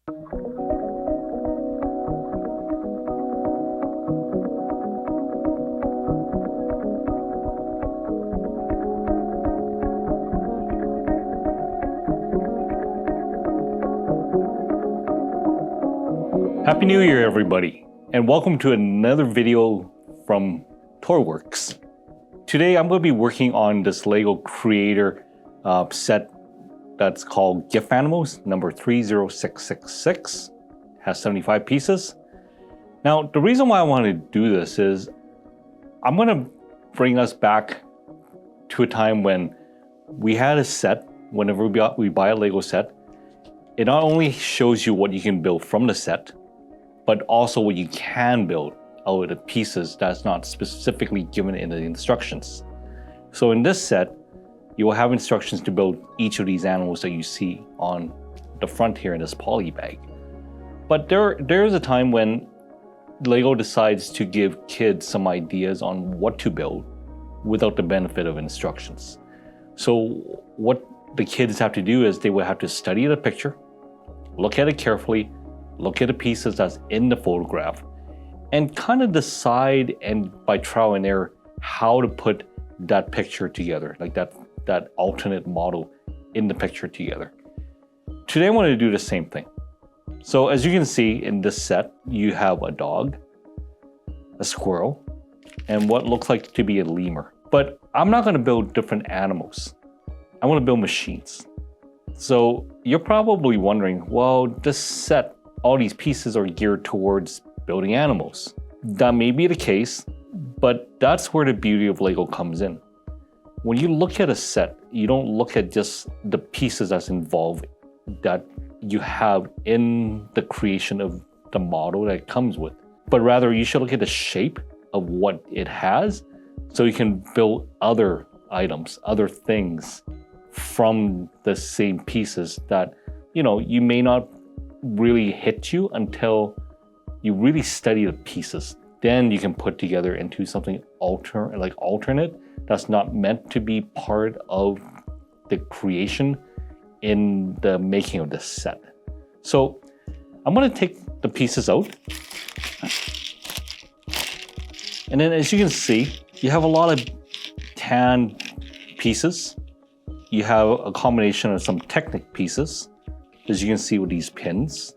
Happy New Year, everybody, and welcome to another video from ToyWorks. Today, I'm going to be working on this LEGO Creator set that's called GIFanimals, number 30666. Has 75 pieces. Now, the reason why I want to do this is I'm going to bring us back to a time when we had a set. Whenever we buy a LEGO set, it not only shows you what you can build from the set, but also what you can build out of the pieces that's not specifically given in the instructions. So in this set, you will have instructions to build each of these animals that you see on the front here in this poly bag. But there is a time when LEGO decides to give kids some ideas on what to build without the benefit of instructions. So what the kids have to do is they will have to study the picture, look at it carefully, look at the pieces that's in the photograph, and kind of decide, and by trial and error, how to put that picture together, like that alternate model in the picture together. Today I want to do the same thing. So as you can see in this set, you have a dog, a squirrel, and what looks like to be a lemur. But I'm not going to build different animals. I want to build machines. So you're probably wondering, well, this set, all these pieces are geared towards building animals. That may be the case, but that's where the beauty of LEGO comes in. When you look at a set, you don't look at just the pieces that's involved that you have in the creation of the model that it comes with, but rather you should look at the shape of what it has so you can build other items, other things from the same pieces that, you may not really hit you until you really study the pieces. Then you can put together into something alternate that's not meant to be part of the creation in the making of this set. So I'm going to take the pieces out. And then as you can see, you have a lot of tan pieces. You have a combination of some Technic pieces, as you can see with these pins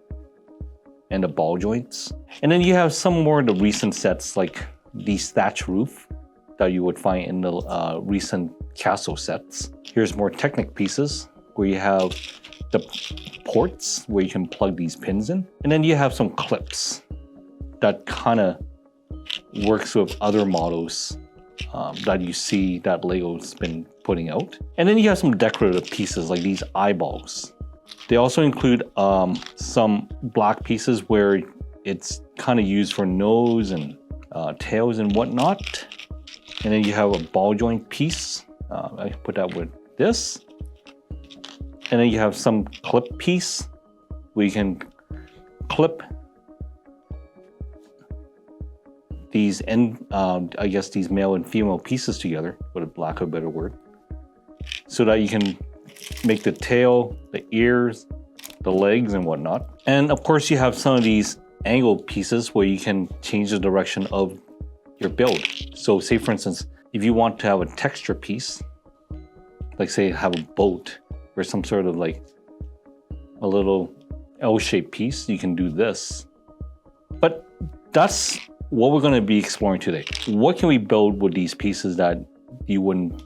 and the ball joints. And then you have some more of the recent sets like these thatch roof that you would find in the recent castle sets. Here's more Technic pieces where you have the ports where you can plug these pins in. And then you have some clips that kind of works with other models that you see that LEGO's been putting out. And then you have some decorative pieces like these eyeballs. They also include some black pieces where it's kind of used for nose and tails and whatnot. And then you have a ball joint piece. I put that with this. And then you have some clip piece where you can clip these I guess these male and female pieces together, with a lack of a better word, so that you can make the tail, the ears, the legs, and whatnot. And of course, you have some of these angled pieces where you can change the direction of your build. So say, for instance, if you want to have a texture piece, like say have a boat or some sort of like a little L-shaped piece, you can do this. But that's what we're going to be exploring today. What can we build with these pieces that you wouldn't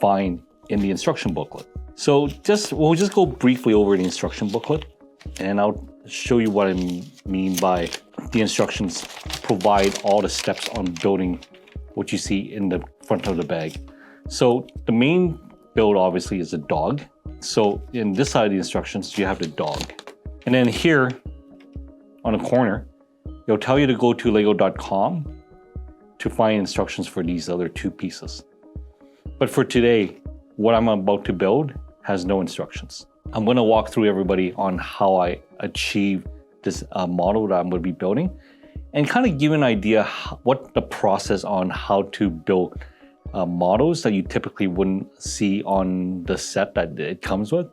find in the instruction booklet? So we'll just go briefly over the instruction booklet, and I'll show you what I mean by the instructions provide all the steps on building what you see in the front of the bag. So the main build obviously is a dog. So in this side of the instructions, you have the dog. And then here on the corner, it'll tell you to go to lego.com to find instructions for these other two pieces. But for today, what I'm about to build has no instructions. I'm going to walk through everybody on how I achieve this model that I'm going to be building, and kind of give an idea what the process on how to build models that you typically wouldn't see on the set that it comes with,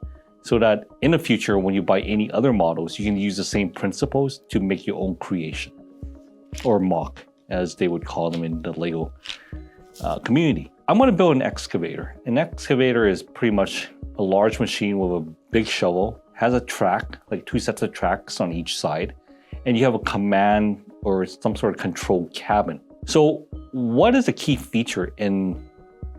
so that in the future, when you buy any other models, you can use the same principles to make your own creation, or mock, as they would call them in the Lego community. I'm going to build an excavator. An excavator is pretty much a large machine with a big shovel, has a track, like 2 sets of tracks on each side, and you have a command or some sort of control cabin. So what is the key feature in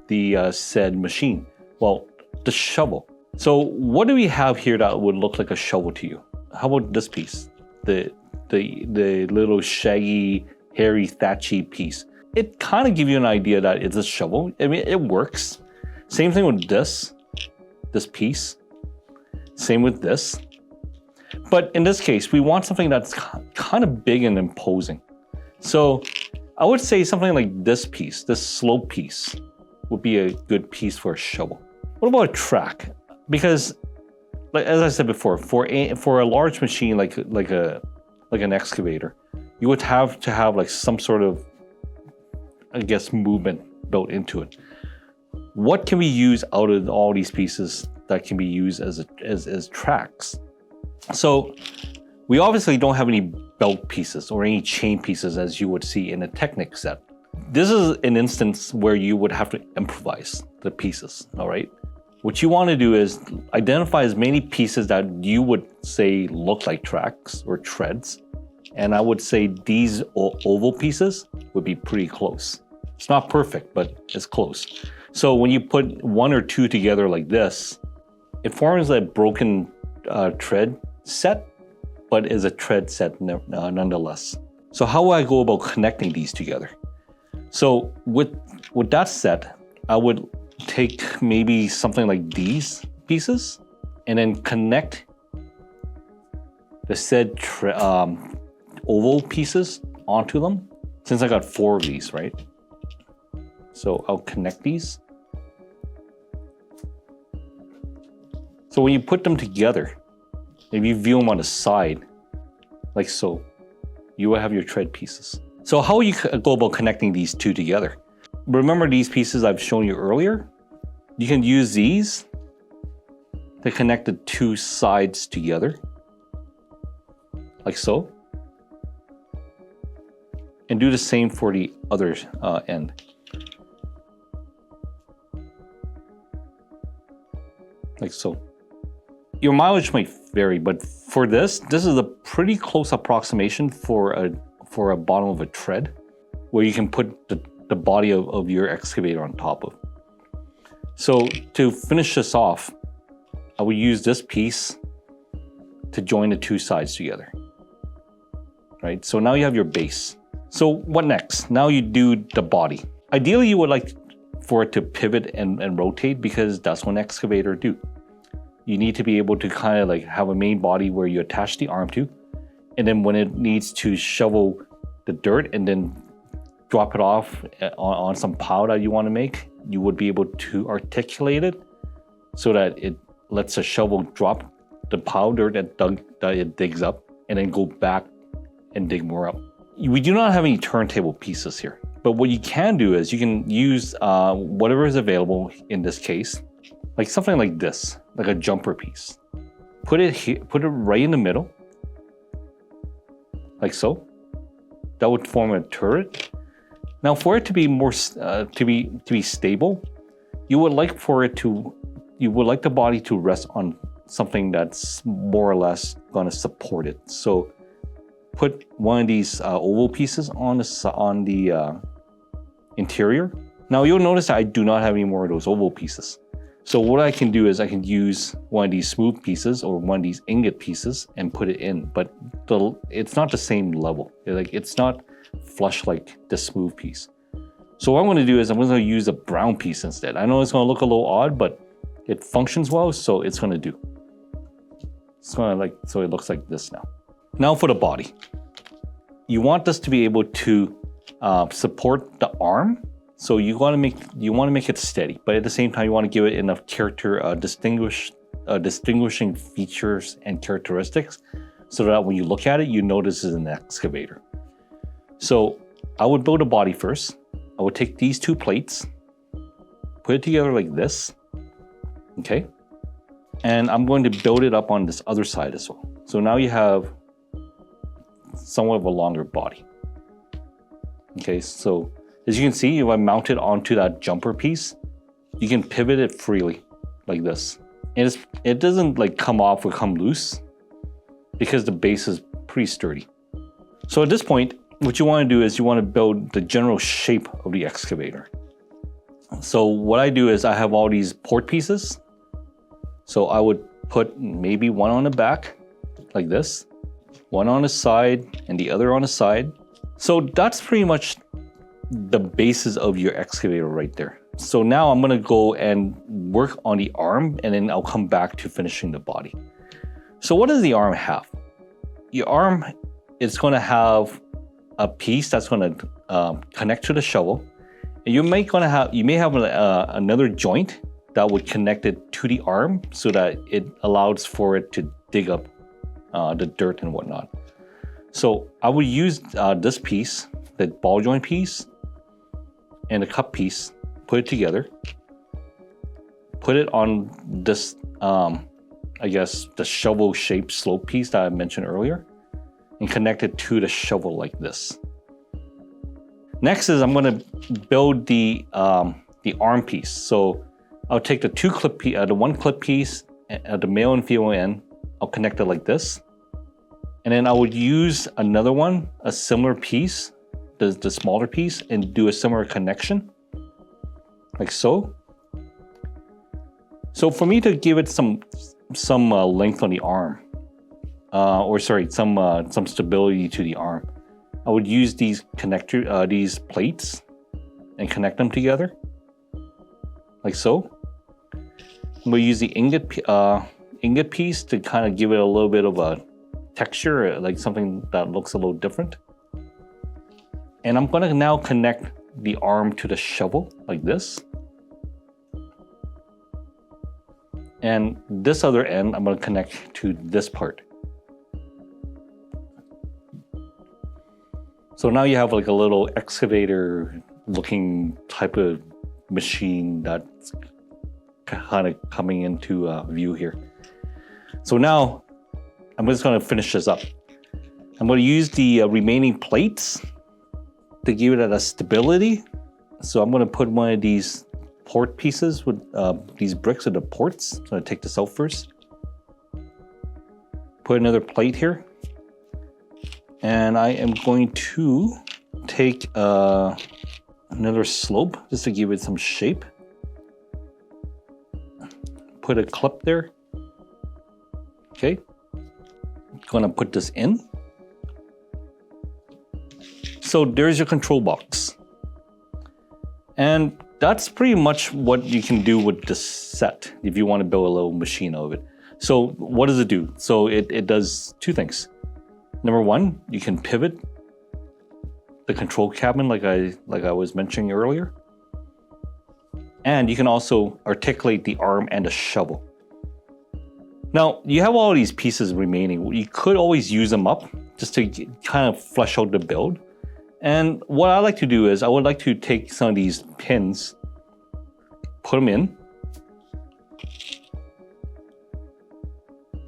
the said machine? Well, the shovel. So what do we have here that would look like a shovel to you? How about this piece? The little shaggy, hairy, thatchy piece. It kind of gives you an idea that it's a shovel. I mean, it works. Same thing with this piece. Same with this. But in this case, we want something that's kind of big and imposing. So I would say something like this piece, this slope piece, would be a good piece for a shovel. What about a track? Because, like, as I said before, for a large machine like an excavator, you would have to have like some sort of, I guess, movement built into it. What can we use out of all these pieces that can be used as tracks? So we obviously don't have any belt pieces or any chain pieces as you would see in a Technic set. This is an instance where you would have to improvise the pieces, all right? What you want to do is identify as many pieces that you would say look like tracks or treads. And I would say these oval pieces would be pretty close. It's not perfect, but it's close. So when you put 1 or 2 together like this, it forms a broken tread set, but is a tread set nonetheless. So how will I go about connecting these together? So with that set, I would take maybe something like these pieces and then connect the said oval pieces onto them, since I got 4 of these, right? So I'll connect these. So when you put them together, if you view them on the side, like so, you will have your tread pieces. So how will you go about connecting these 2 together? Remember these pieces I've shown you earlier? You can use these to connect the 2 sides together, like so. And do the same for the other end. Like so. Your mileage might vary, but for this is a pretty close approximation for a bottom of a tread, where you can put the body of your excavator on top of. So to finish this off, I will use this piece to join the 2 sides together. Right, so now you have your base. So what next? Now you do the body. Ideally, you would like for it to pivot and rotate, because that's what an excavator do. You need to be able to kind of like have a main body where you attach the arm to, and then when it needs to shovel the dirt and then drop it off on some pile that you want to make, you would be able to articulate it so that it lets a shovel drop the pile dirt that it digs up and then go back and dig more up. We do not have any turntable pieces here, but what you can do is you can use whatever is available in this case, like something like this, like a jumper piece. Put it here, put it right in the middle, like so. That would form a turret. Now, for it to be more to be stable, you would like the body to rest on something that's more or less going to support it. So put one of these oval pieces on the interior. Now you'll notice that I do not have any more of those oval pieces. So what I can do is I can use one of these smooth pieces or one of these ingot pieces and put it in, but it's not the same level. It's not flush like the smooth piece. So what I'm going to do is I'm going to use a brown piece instead. I know it's going to look a little odd, but it functions well, so it's going to do. It's going to so it looks like this now. Now for the body. You want this to be able to support the arm. So you want to make it steady, but at the same time you want to give it enough character, distinguishing features and characteristics, so that when you look at it, you know this is an excavator. So I would build a body first. I would take these 2 plates, put it together like this, okay? And I'm going to build it up on this other side as well. So now you have somewhat of a longer body. Okay, so as you can see, if I mount it onto that jumper piece, you can pivot it freely like this. And it doesn't like come off or come loose because the base is pretty sturdy. So at this point, what you want to do is you want to build the general shape of the excavator. So what I do is I have all these port pieces. So I would put maybe one on the back like this, one on the side and the other on the side. So that's pretty much the basis of your excavator right there. So now I'm gonna go and work on the arm and then I'll come back to finishing the body. So what does the arm have? Your arm is gonna have a piece that's gonna connect to the shovel. And you may have another joint that would connect it to the arm so that it allows for it to dig up the dirt and whatnot. So I would use this piece, the ball joint piece, and the cup piece, put it together, put it on this, I guess, the shovel-shaped slope piece that I mentioned earlier, and connect it to the shovel like this. Next is I'm going to build the arm piece. So I'll take the one clip piece at the male and female end. I'll connect it like this, and then I would use another one, a similar piece, the smaller piece, and do a similar connection, like so. So for me to give it some length on the arm, some stability to the arm, I would use these these plates and connect them together, like so. I'm going to use the ingot piece to kind of give it a little bit of a texture, like something that looks a little different. And I'm going to now connect the arm to the shovel like this. And this other end, I'm going to connect to this part. So now you have like a little excavator looking type of machine that's kind of coming into view here. So now I'm just going to finish this up. I'm going to use the remaining plates to give it a stability. So I'm going to put one of these port pieces with these bricks of the ports. So I'm going to take this out first. Put another plate here. And I am going to take another slope just to give it some shape. Put a clip there. Okay. Gonna put this in. So there's your control box. And that's pretty much what you can do with this set if you want to build a little machine out of it. So what does it do? So it does two things. Number one, you can pivot the control cabinet like I was mentioning earlier. And you can also articulate the arm and the shovel. Now, you have all these pieces remaining. You could always use them up just to kind of flesh out the build. And what I like to do is I would like to take some of these pins, put them in,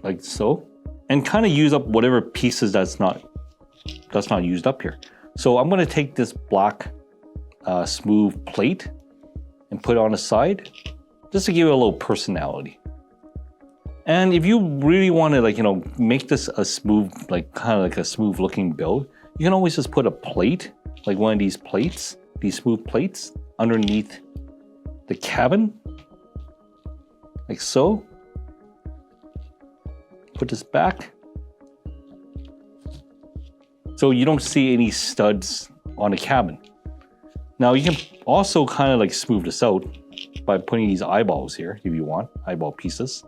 like so, and kind of use up whatever pieces that's not used up here. So I'm going to take this black smooth plate and put it on the side just to give it a little personality. And if you really want to make this a smooth, kind of like a smooth looking build, you can always just put a plate, like one of these plates, these smooth plates, underneath the cabin, like so. Put this back. So you don't see any studs on the cabin. Now you can also kind of smooth this out by putting these eyeballs here, if you want, eyeball pieces.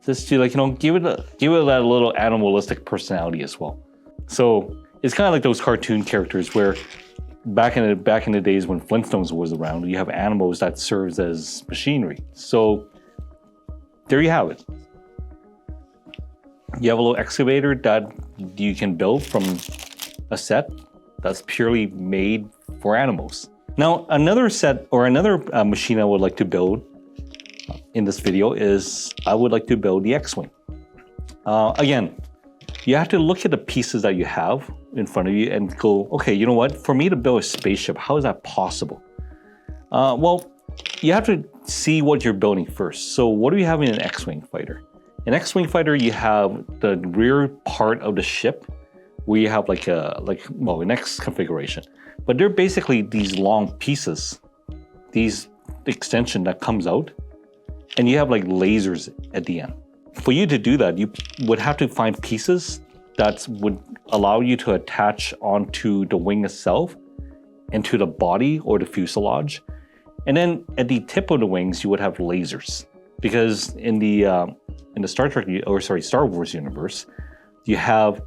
Just to give it that little animalistic personality as well. So it's kind of like those cartoon characters where back in the days when Flintstones was around, you have animals that serves as machinery. So there you have it. You have a little excavator that you can build from a set that's purely made for animals. Now, another set or another machine I would like to build in this video is I would like to build the X-Wing. Again, you have to look at the pieces that you have in front of you and go, okay, you know what? For me to build a spaceship, how is that possible? Well, you have to see what you're building first. So what do you have in an X-Wing fighter? An X-Wing fighter, you have the rear part of the ship where you have the next configuration. But they're basically these long pieces, these extension that comes out, and you have like lasers at the end. For you to do that, you would have to find pieces that would allow you to attach onto the wing itself and to the body or the fuselage. And then at the tip of the wings, you would have lasers. Because in the Star Wars universe, you have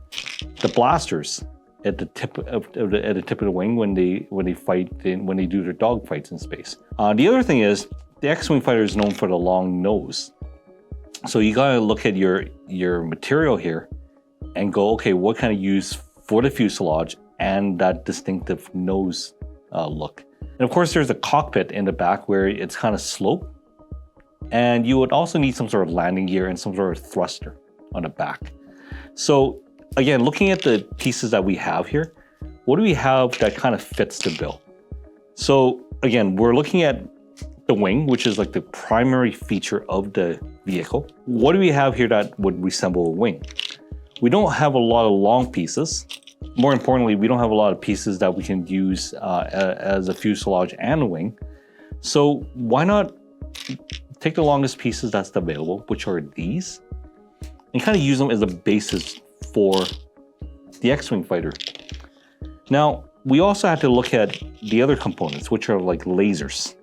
the blasters at the tip of the wing when they fight, when they do their dog fights in space. The other thing is the X-Wing fighter is known for the long nose. So you gotta look at your material here and go, okay, what can I use for the fuselage and that distinctive nose look? And of course, there's a cockpit in the back where it's kind of sloped. And you would also need some sort of landing gear and some sort of thruster on the back. So again, looking at the pieces that we have here, what do we have that kind of fits the bill? So again, we're looking at the wing, which is like the primary feature of the vehicle. What do we have here that would resemble a wing? We don't have a lot of long pieces. More importantly, we don't have a lot of pieces that we can use as a fuselage and a wing. So why not take the longest pieces that's available, which are these, and kind of use them as a basis for the X-Wing fighter. Now, we also have to look at the other components, which are like lasers.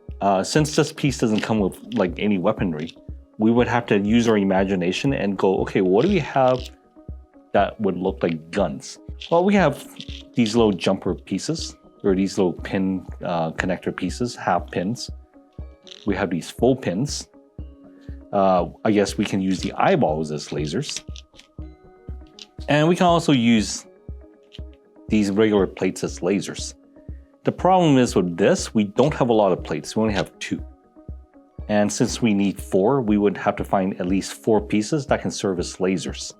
Since this piece doesn't come with like any weaponry, we would have to use our imagination and go, okay, what do we have that would look like guns? Well, we have these little jumper pieces, or these little pin connector pieces, half pins. We have these full pins. I guess we can use the eyeballs as lasers. And we can also use these regular plates as lasers. The problem is with this, we don't have a lot of plates. We only have 2. And since we need 4, we would have to find at least 4 pieces that can serve as lasers.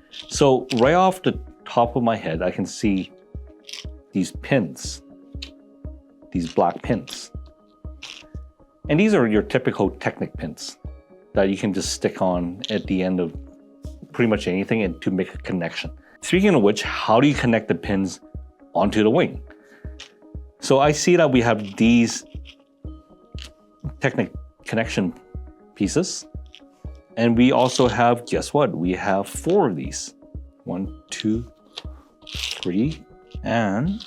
So right off the top of my head, I can see these pins, these black pins. And these are your typical Technic pins that you can just stick on at the end of pretty much anything and to make a connection. Speaking of which, how do you connect the pins onto the wing? So I see that we have these Technic connection pieces. And we also have, guess what? We have 4 of these. 1, 2, 3, and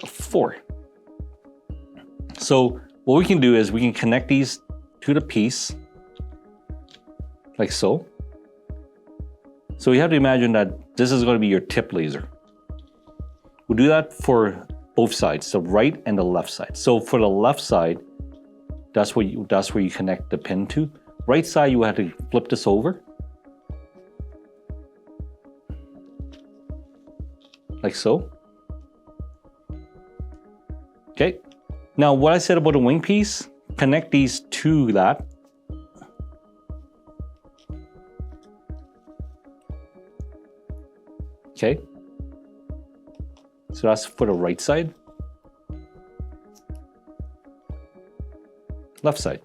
4. So what we can do is we can connect these to the piece, like so. So you have to imagine that this is going to be your tip laser. We'll do that for both sides, the right and the left side. So for the left side, that's where you connect the pin to. Right side, you have to flip this over, like so. Okay. Now, what I said about the wing piece, connect these to that. Okay. So that's for the right side. Left side.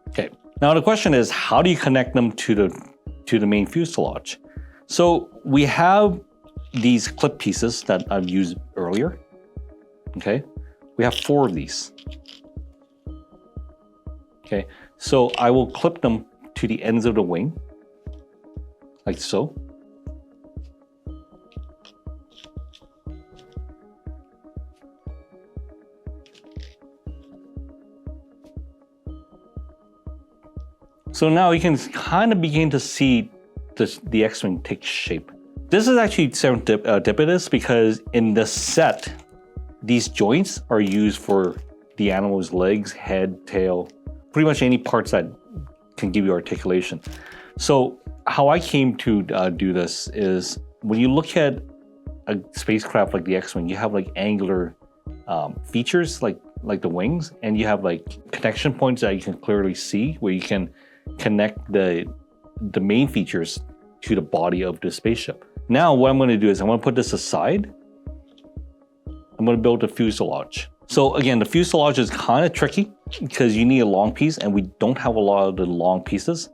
Okay. Now the question is, how do you connect them to the main fuselage? So we have these clip pieces that I've used earlier. Okay. We have 4 of these. Okay. So I will clip them to the ends of the wing, like so. So now you can kind of begin to see the X-Wing take shape. This is actually serendipitous because in the set, these joints are used for the animal's legs, head, tail, pretty much any parts that can give you articulation. So how I came to do this is when you look at a spacecraft like the X-Wing, you have like angular features like the wings, and you have like connection points that you can clearly see where you can connect the main features to the body of the spaceship. Now what I'm going to do is I'm going to put this aside. I'm going to build a fuselage. So again, the fuselage is kind of tricky because you need a long piece and we don't have a lot of the long pieces.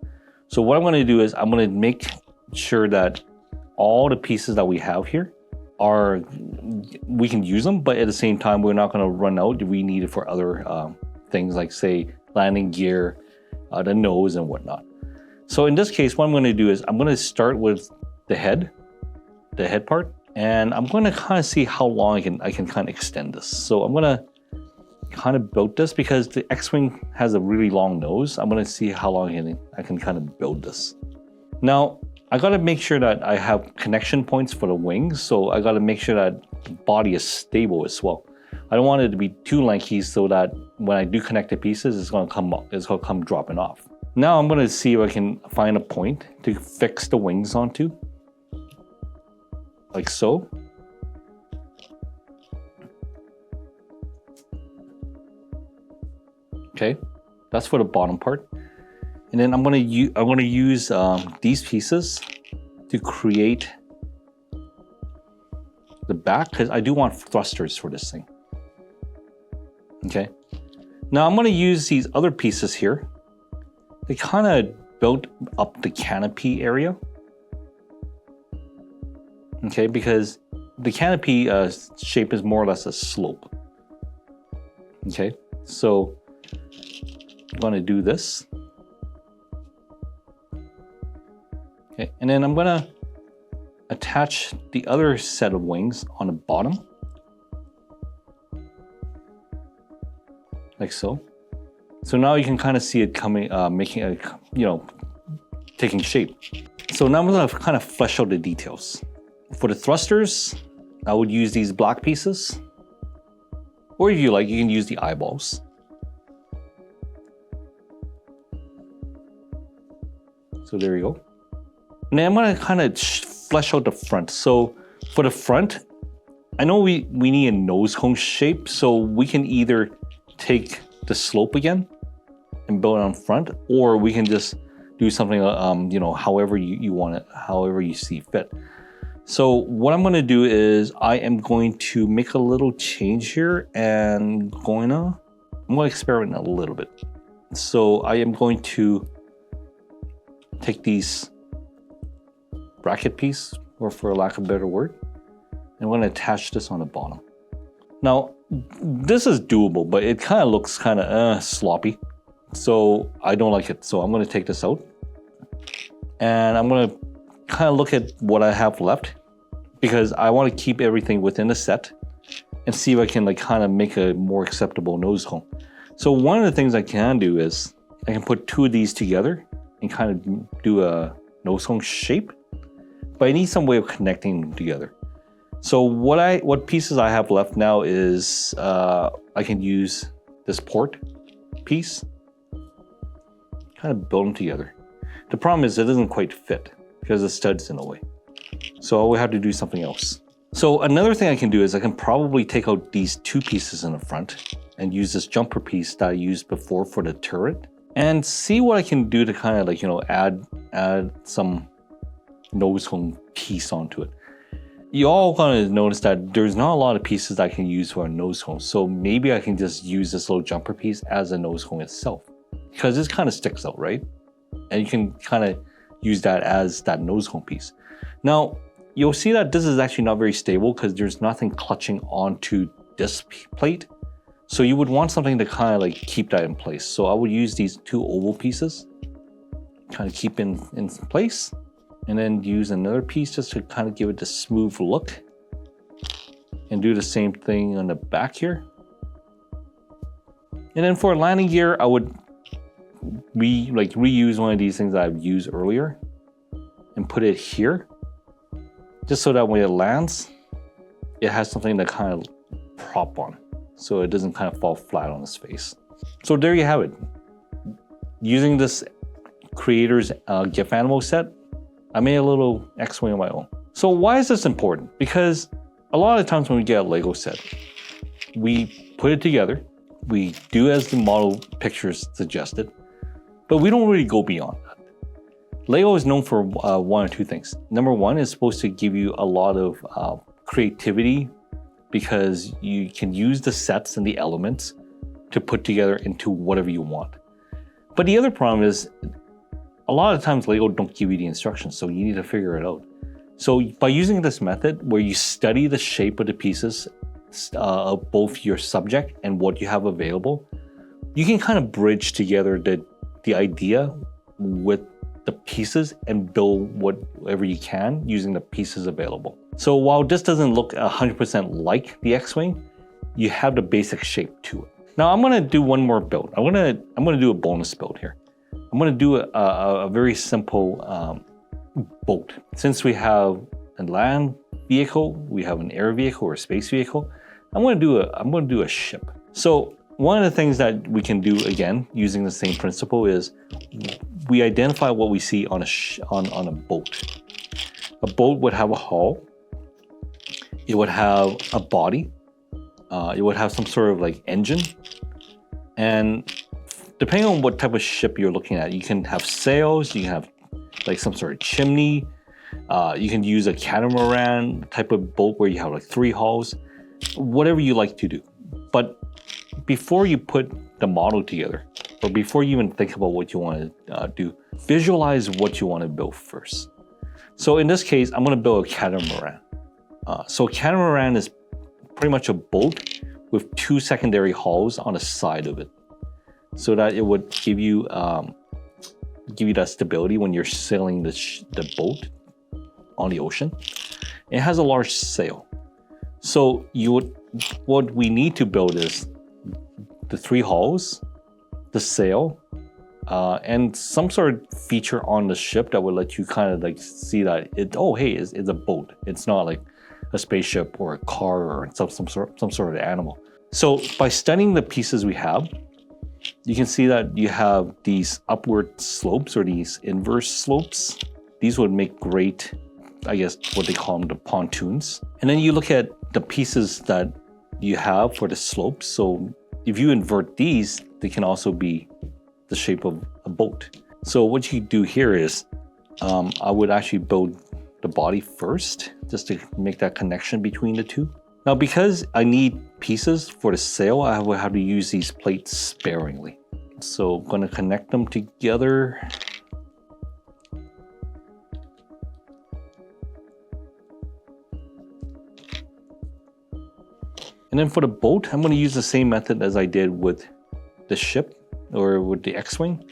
So what I'm going to do is I'm going to make sure that all the pieces that we have here we can use them, but at the same time, we're not going to run out. We need it for other things like say landing gear, the nose and whatnot. So in this case, what I'm going to do is I'm going to start with the head part, and I'm going to kind of see how long I can kind of extend this. So I'm going to kind of build this because the X-Wing has a really long nose. I'm going to see how long I can kind of build this. Now, I got to make sure that I have connection points for the wings. So I got to make sure that the body is stable as well. I don't want it to be too lanky so that when I do connect the pieces, it's going to come dropping off. Now I'm going to see if I can find a point to fix the wings onto. Like so. Okay, that's for the bottom part. And then I'm going to use these pieces to create the back, because I do want thrusters for this thing. Okay. Now I'm going to use these other pieces here. They kind of build up the canopy area. Okay, because the canopy shape is more or less a slope. Okay, so I'm going to do this. Okay, and then I'm going to attach the other set of wings on the bottom. Like so. So now you can kind of see it coming, making a, taking shape. So now I'm going to kind of flesh out the details. For the thrusters, I would use these black pieces. Or if you like, you can use the eyeballs. So there you go. And then I'm going to kind of flesh out the front. So for the front, I know we need a nose cone shape, so we can either take the slope again and build it on front, or we can just do something, however you want it, however you see fit. So what I'm going to do is I am going to make a little change here, and I'm going to experiment a little bit. So I am going to take these bracket piece, or for lack of a better word, and I'm going to attach this on the bottom. Now, this is doable, but it kind of looks kind of sloppy. So I don't like it. So I'm going to take this out. And I'm going to kind of look at what I have left, because I want to keep everything within the set and see if I can kind of make a more acceptable nose cone. So one of the things I can do is I can put two of these together and kind of do a nose cone shape, but I need some way of connecting them together. So what pieces I have left now is I can use this port piece, kind of build them together. The problem is it doesn't quite fit because the stud's in the way. So we have to do something else. So another thing I can do is I can probably take out these two pieces in the front and use this jumper piece that I used before for the turret, and see what I can do to kind of add some nose cone piece onto it. You all gonna notice that there's not a lot of pieces I can use for a nose cone. So maybe I can just use this little jumper piece as a nose cone itself, because this kind of sticks out, right? And you can kind of use that as that nose cone piece. Now, you'll see that this is actually not very stable because there's nothing clutching onto this plate. So you would want something to kind of keep that in place. So I would use these two oval pieces, kind of keep in place. And then use another piece just to kind of give it the smooth look. And do the same thing on the back here. And then for landing gear, I would reuse one of these things that I've used earlier and put it here. Just so that when it lands, it has something to kind of prop on, so it doesn't kind of fall flat on its face. So there you have it. Using this creator's GIF animal set, I made a little X-Wing of my own. So why is this important? Because a lot of times when we get a Lego set, we put it together. We do as the model pictures suggested, but we don't really go beyond that. Lego is known for one or two things. Number one, is supposed to give you a lot of creativity because you can use the sets and the elements to put together into whatever you want. But the other problem is a lot of times Lego don't give you the instructions, so you need to figure it out. So by using this method where you study the shape of the pieces of both your subject and what you have available, you can kind of bridge together the idea with the pieces and build whatever you can using the pieces available. So while this doesn't look 100% like the X-Wing, you have the basic shape to it. Now I'm gonna do one more build. I'm gonna do a bonus build here. I'm gonna do a very simple boat. Since we have a land vehicle, we have an air vehicle or a space vehicle, I'm gonna do a ship. So one of the things that we can do, again, using the same principle, is we identify what we see on a boat. A boat would have a hull. It would have a body. It would have some sort of like engine. And depending on what type of ship you're looking at, you can have sails, you can have like some sort of chimney. You can use a catamaran type of boat where you have like 3 hulls, whatever you like to do. But before you put the model together, or before you even think about what you want to do, visualize what you want to build first. So in this case, I'm going to build a catamaran. So a catamaran is pretty much a boat with 2 secondary hulls on the side of it, so that it would give you that stability when you're sailing the boat on the ocean. It has a large sail. So what we need to build is the 3 hulls, the sail, and some sort of feature on the ship that would let you kind of like see that it's a boat. It's not like a spaceship or a car or some sort of animal. So by studying the pieces we have, you can see that you have these upward slopes or these inverse slopes. These would make great, I guess, what they call them, the pontoons. And then you look at the pieces that you have for the slopes. So if you invert these, they can also be the shape of a boat. So what you do here is, I would actually build the body first, just to make that connection between the two. Now, because I need pieces for the sail, I will have to use these plates sparingly. So I'm going to connect them together. And then for the boat, I'm going to use the same method as I did with the ship or with the X-Wing.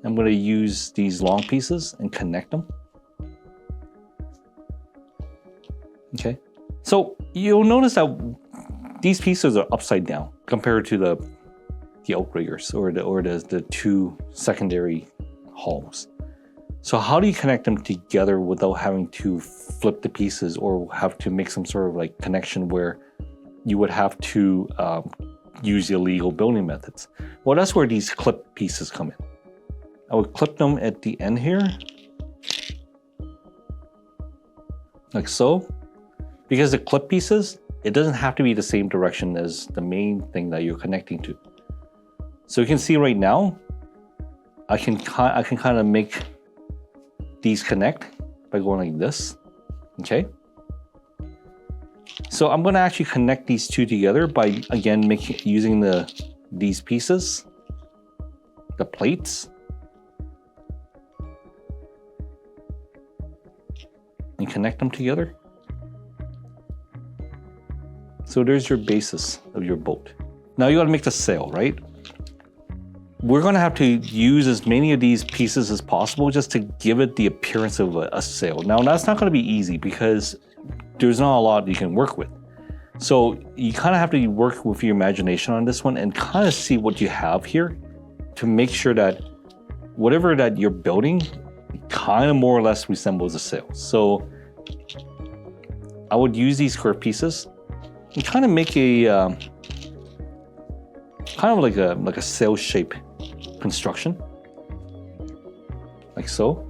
I'm going to use these long pieces and connect them. Okay, so you'll notice that these pieces are upside down compared to the outriggers or the 2 secondary hulls. So how do you connect them together without having to flip the pieces or have to make some sort of like connection where you would have to use illegal building methods? Well, that's where these clip pieces come in. I would clip them at the end here, like so. Because the clip pieces, it doesn't have to be the same direction as the main thing that you're connecting to. So you can see right now, I can kind of make these connect by going like this, okay? So I'm gonna actually connect these two together by, again, using these pieces, the plates, and connect them together. So there's your basis of your boat. Now you gotta make the sail, right? We're gonna have to use as many of these pieces as possible just to give it the appearance of a sail. Now that's not gonna be easy because there's not a lot you can work with. So you kind of have to work with your imagination on this one and kind of see what you have here to make sure that whatever that you're building kind of more or less resembles a sail. So I would use these curved pieces and kind of make a kind of like a sail shape construction, like so,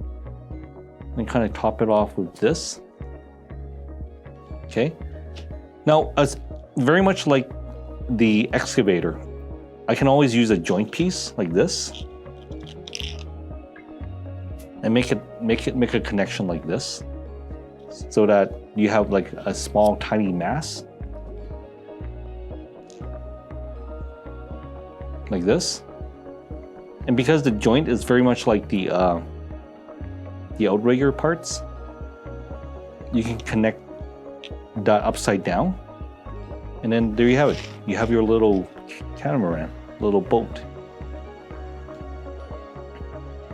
and kind of top it off with this. Okay. Now, as very much like the excavator, I can always use a joint piece like this and make a connection like this, so that you have like a small tiny mass like this. And because the joint is very much like the outrigger parts, you can connect that upside down, and then there you have it. You have your little catamaran, little boat.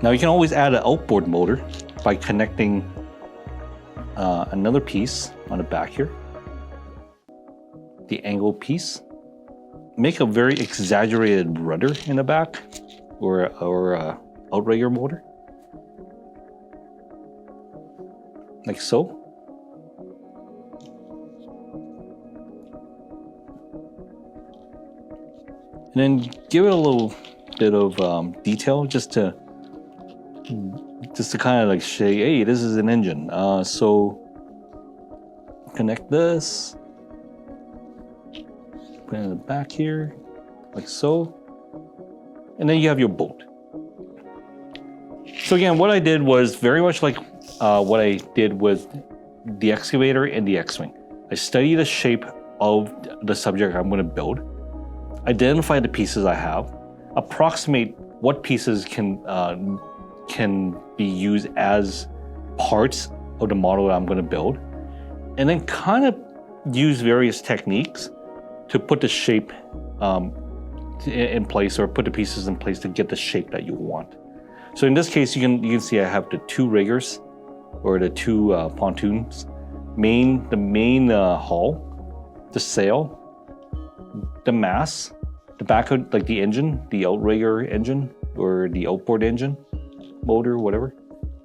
Now you can always add an outboard motor by connecting another piece on the back here, the angle piece. Make a very exaggerated rudder in the back, or outrigger motor, like so. And then give it a little bit of detail, just to kind of like say, hey, this is an engine. So connect this, put it in the back here, like so. And then you have your boat. So again, what I did was very much like what I did with the excavator and the X-Wing. I study the shape of the subject I'm going to build, identify the pieces I have, approximate what pieces can be used as parts of the model that I'm going to build, and then kind of use various techniques to put the shape in place, or put the pieces in place to get the shape that you want. So in this case, you can see I have the two riggers, or the two pontoons, the main hull, the sail, the mast, the back of like the engine, the outrigger engine, or the outboard engine, motor, whatever.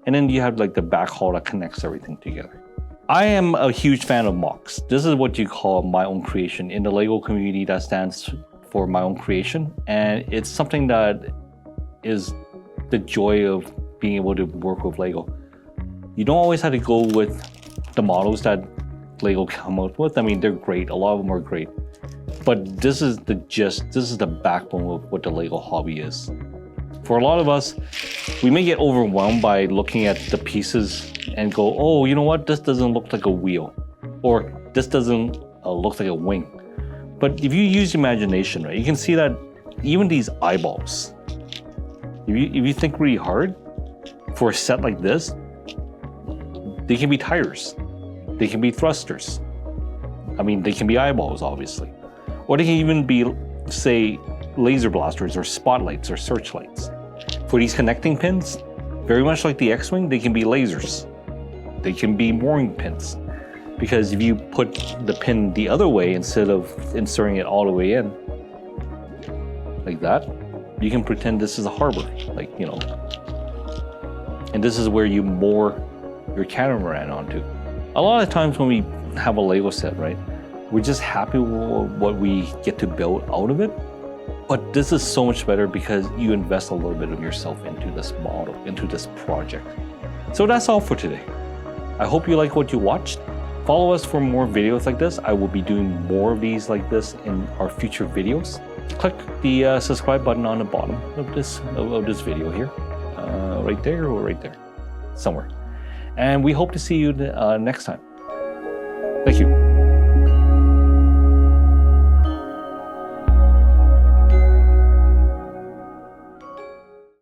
And then you have like the back hull that connects everything together. I am a huge fan of MOCs. This is what you call my own creation. In the LEGO community, that stands for my own creation. And it's something that is the joy of being able to work with LEGO. You don't always have to go with the models that LEGO come out with. I mean, they're great. A lot of them are great. But this is the gist, this is the backbone of what the LEGO hobby is. For a lot of us, we may get overwhelmed by looking at the pieces and go, oh, you know what? This doesn't look like a wheel, or this doesn't look like a wing. But if you use imagination, right, you can see that even these eyeballs, if you think really hard, for a set like this, they can be tires, they can be thrusters. I mean, they can be eyeballs, obviously. Or they can even be, say, laser blasters or spotlights or searchlights. For these connecting pins, very much like the X-Wing, they can be lasers. They can be mooring pins. Because if you put the pin the other way instead of inserting it all the way in, like that, you can pretend this is a harbor, like, you know. And this is where you moor your catamaran onto. A lot of times when we have a LEGO set, right, we're just happy with what we get to build out of it. But this is so much better because you invest a little bit of yourself into this model, into this project. So that's all for today. I hope you like what you watched. Follow us for more videos like this. I will be doing more of these like this in our future videos. Click the subscribe button on the bottom of this video here. Right there or right there, somewhere. And we hope to see you next time. Thank you.